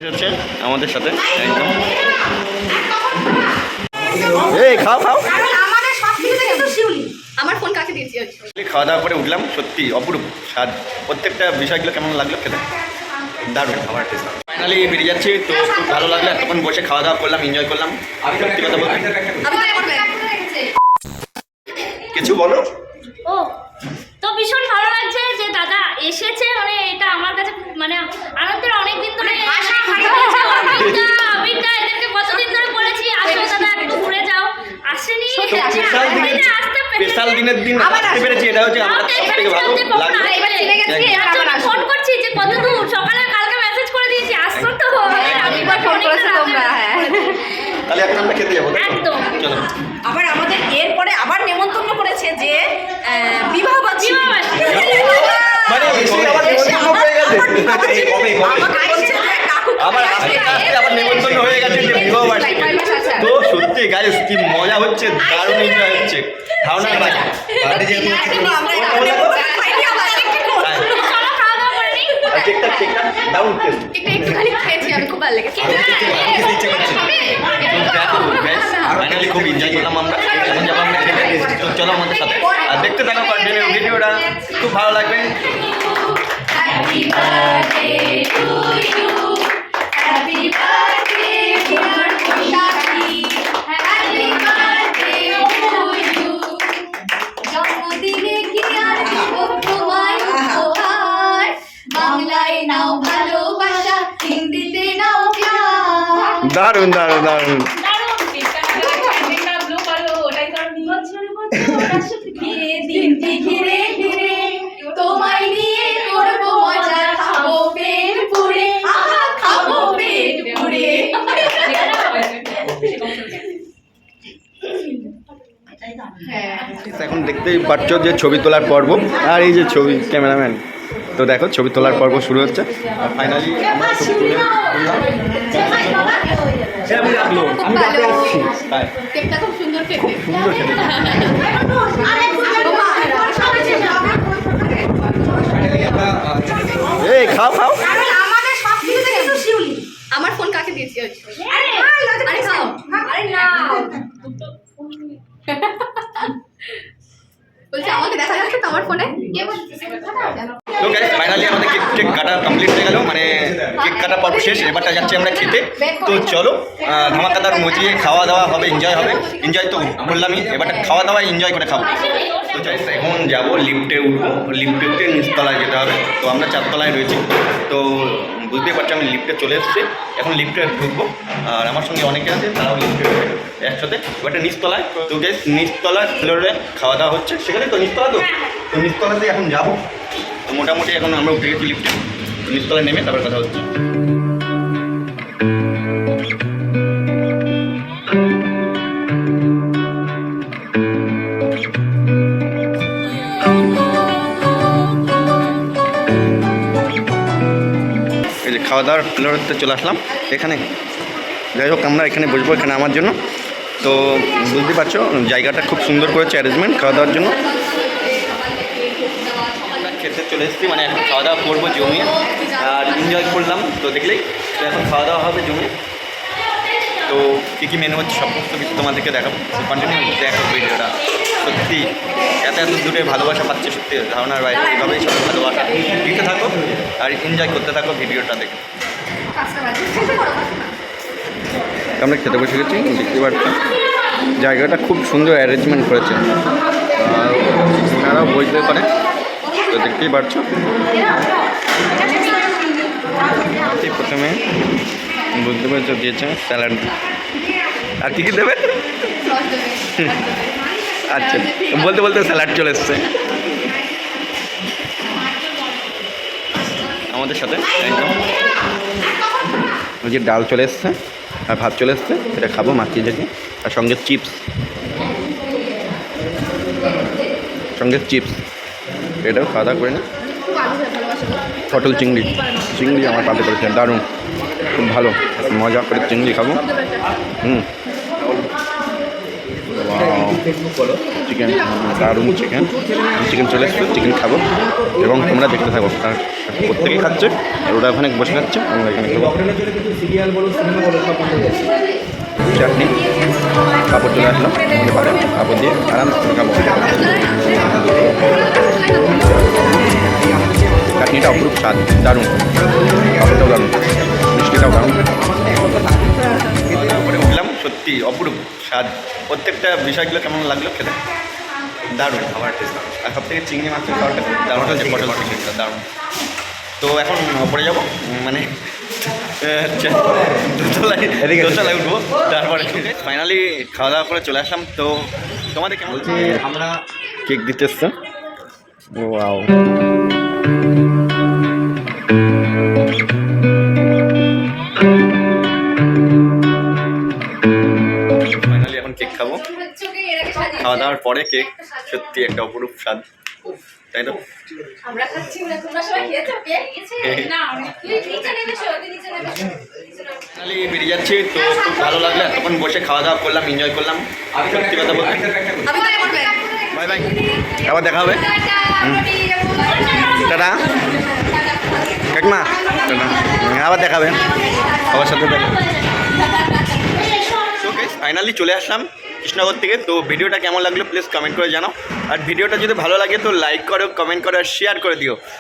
হচ্ছে আমাদের সাথে একদম এই খাও খাও আমার ফোন কাকে দিয়েছি খাওয়া দাওয়া করে উঠলাম, সত্যি অপরূপ স্বাদ। প্রত্যেকটা বিষয়গুলো কেমন লাগলো খেতে, দারুণ খাবার টেস্ট। ফাইনালি বেরিয়ে যাচ্ছি, তো খুব ভালো লাগলো। এতক্ষণ বসে খাওয়া দাওয়া করলাম, এনজয় করলাম। সত্যি কথা বলতে কিছু বলো। ও তো ভীষণ ভালো লাগছে যে দাদা এসেছে, মানে এটা আমার কাছে মানে আনন্দের। অনেকদিন ধরে আবিরটা এদেরকে কতদিন ধরে বলেছি আসো দাদা একটু ঘুরে যাও, আসেনি। স্পেশাল দিনের দিন আসতে পেরেছি, এটা হচ্ছে আমার সবথেকে ভালো লাগলো। ফোন করছি যে কত দূর, সকালে কালকে মেসেজ করে দিয়েছি আসছো তো, ফোন করেছো তোমরা। হ্যাঁ তাহলে এখন আমরা খেতে যাবো, একদম। চলো। আবার আমাদের এরপরে আবার নেমন্তন্ন করেছে যে বিবাহবার্ষিকী। মানে আবার নেমন্তন্ন হয়ে গেছে যে বিবাহবার্ষিকী। তো সত্যি গাইস কি মজা হচ্ছে, দারুণ এনজয় হচ্ছে। ধারণার বাইরে কেকটা দারুণ টেস্ট। একটুখানি খেয়েছি আমি, খুব ভালো লেগেছে। ফাইনালি খুব এনজয় করলাম আমরা। এখন যাবো আমরা খেতে, তো চলো আমাদের সাথে আর দেখতে থাকো কন্টিনিউ ভিডিওটা, খুব ভালো লাগবে। দারুণ দারুণ দারুণ। তোমায় নিয়ে করবো মজা, খাবো পেট পুরে, খাবো পেট পুরে। এখন দেখতেই পাচ্ছ যে ছবি তোলার পর্ব, আর এই যে ছবি ক্যামেরাম্যান। তো দেখো ছবি তোলার পর্ব শুরু হচ্ছে। আর ফাইনালি আমরা ছবি তুলে কেকটা খুব সুন্দর খেতে। সুন্দর খেতে। এই খাও খাও। আমার ফোন কাকে দিয়েছি? আরে খাও। আরে না বলছি আমাকে দেখা যাচ্ছে তো আমার ফোনে। তো গাইস ফাইনালি আমাদের কেক কাটা কমপ্লিট হয়ে গেল, মানে কেক কাটা পর্ব শেষ। এবারটা যাচ্ছি আমরা খেতে। তো চলো ধামাকাদার মজিয়ে খাওয়া দাওয়া হবে, এনজয় হবে। এনজয় তো বললামই, এবারটা খাওয়া দাওয়া এনজয় করে খাবো। তো এখন যাবো লিফটে উঠবো, লিফটে উঠে নিচতলায় যেতে হবে। তো আমরা 4 তলায় রয়েছি, তো বুঝতেই পারছি আমি লিফটে চলে এসেছি। এখন লিফটে ঢুকবো, আর আমার সঙ্গে অনেকে আছে, তারাও লিফটে ঢুকবে একসাথে। ওটা নিচতলায়, তো গাইস নিচতলায় ফ্লোরে খাওয়া দাওয়া হচ্ছে, সেখানে তো নিচতলা। তো নিচতলাতে এখন যাবো। তো মোটামুটি এখন আমরা উঠে গেছি লিফটে, নিচতলায় নেমে তারপর কথা হচ্ছে। এই যে খাওয়া দাওয়ার ফ্লোরতে চলে আসলাম এখানে। যাই হোক আমরা এখানে বসবো, এখানে আমার জন্য। তো বুঝতে পারছো জায়গাটা খুব সুন্দর করেছে অ্যারেঞ্জমেন্ট খাওয়া দাওয়ার জন্য। আমরা খেতে চলে এসেছি, মানে এখন খাওয়া দাওয়া করবো জমিয়ে, আর এনজয় করলাম। তো দেখলেই তো এখন খাওয়া দাওয়া হবে জমিয়ে। তো কী কী মেনু হচ্ছে সমস্ত কিছু তোমাদেরকে দেখাবো, কন্টিনিউ দেখো ভিডিওটা। সত্যি এত দূরে ভালোবাসা পাচ্ছে, সত্যি ধারণার বাইরে। এভাবেই সবাই ভালোবাসা দিতে থাকো আর এনজয় করতে থাকো ভিডিওটা দেখে। আমরা খেতে বসে গেছি, দেখতে পাচ্ছি জায়গাটা খুব সুন্দর অ্যারেঞ্জমেন্ট করেছে, আর ওনারাও বসতে পারে। তো দেখতেই পারছো প্রথমে বুঝতে পারছো দিয়েছে স্যালাড, আর কী কী দেবে? আচ্ছা বলতে বলতে স্যালাড চলে এসছে আমাদের সাথে একদম। ওই যে ডাল চলে এসছে আর ভাত চলে এসছে, এটা খাবো মাখিয়ে যেতে। আর সঙ্গে চিপস, এটাও খাওয়া দাওয়া করে না। পটল চিংড়ি আমার পাতে করেছে, দারুণ, খুব ভালো, মজা করে চিংড়ি খাবো। চিকেন দারুণ চিকেন চিকেন চলে এসছে, চিকেন খাবো এবং তোমরা দেখতে থাকো। আর প্রত্যেকেই খাচ্ছে, আর ওরা ওখানে বসে খাচ্ছে, আমরা এখানে খাবো। চাটনি, কাপড় চলে আসলাম আমাদের পারে, কাপড় দিয়ে আরাম করে খাবো। চাটনিটা অপরূপ স্বাদ, দারুণ, কাপড়টাও দারুণ, মিষ্টিটাও দারুণ। তারপরে উঠলাম, সত্যি অপরূপ স্বাদ। প্রত্যেকটা বিষয়গুলো কেমন লাগলো খেতে, দারুণ খাবার টেস্ট। আর সব থেকে চিংড়ি মাছের খাবারটা দারুণ হচ্ছে, পটল চিংড়িটা দারুণ। তো এখন ওপরে যাবো, মানে দোতলায় উঠবো, তারপরে ফাইনালি খাওয়া দাওয়া করে চলে আসলাম। তো তোমাদের কেমন বলছি, আমরা কেক দিতে এসছে। ওয়াও, ফাইনালি এখন কেক খাবো। খাওয়া দাওয়ার পরে কেক, সত্যি একটা অপরূপ স্বাদ, তাই তো? আমরা খাচ্ছি না, তোমরা সবাই খেয়েছো কেক? না, তুই নিচে নেমে এসো, তুই নিচে নেমে এসো। ফাইনালি বেরিয়ে যাচ্ছি। তো খুব ভালো লাগলো, এতক্ষণ বসে খাওয়া দাওয়া করলাম, এনজয় করলাম। সত্যি কথা বলতে বাই বাই, আবার দেখা হবে। টাটা কাকিমা, টাটা, আবার দেখা হবে, সবার সাথে দেখা। ফাইনালি চলে আসলাম কৃষ্ণনগর থেকে। তো ভিডিওটা কেমন লাগলো প্লিজ কমেন্ট করে জানাও। আর ভিডিওটা যদি ভালো লাগে তো লাইক করো, কমেন্ট করো আর শেয়ার করে দিও।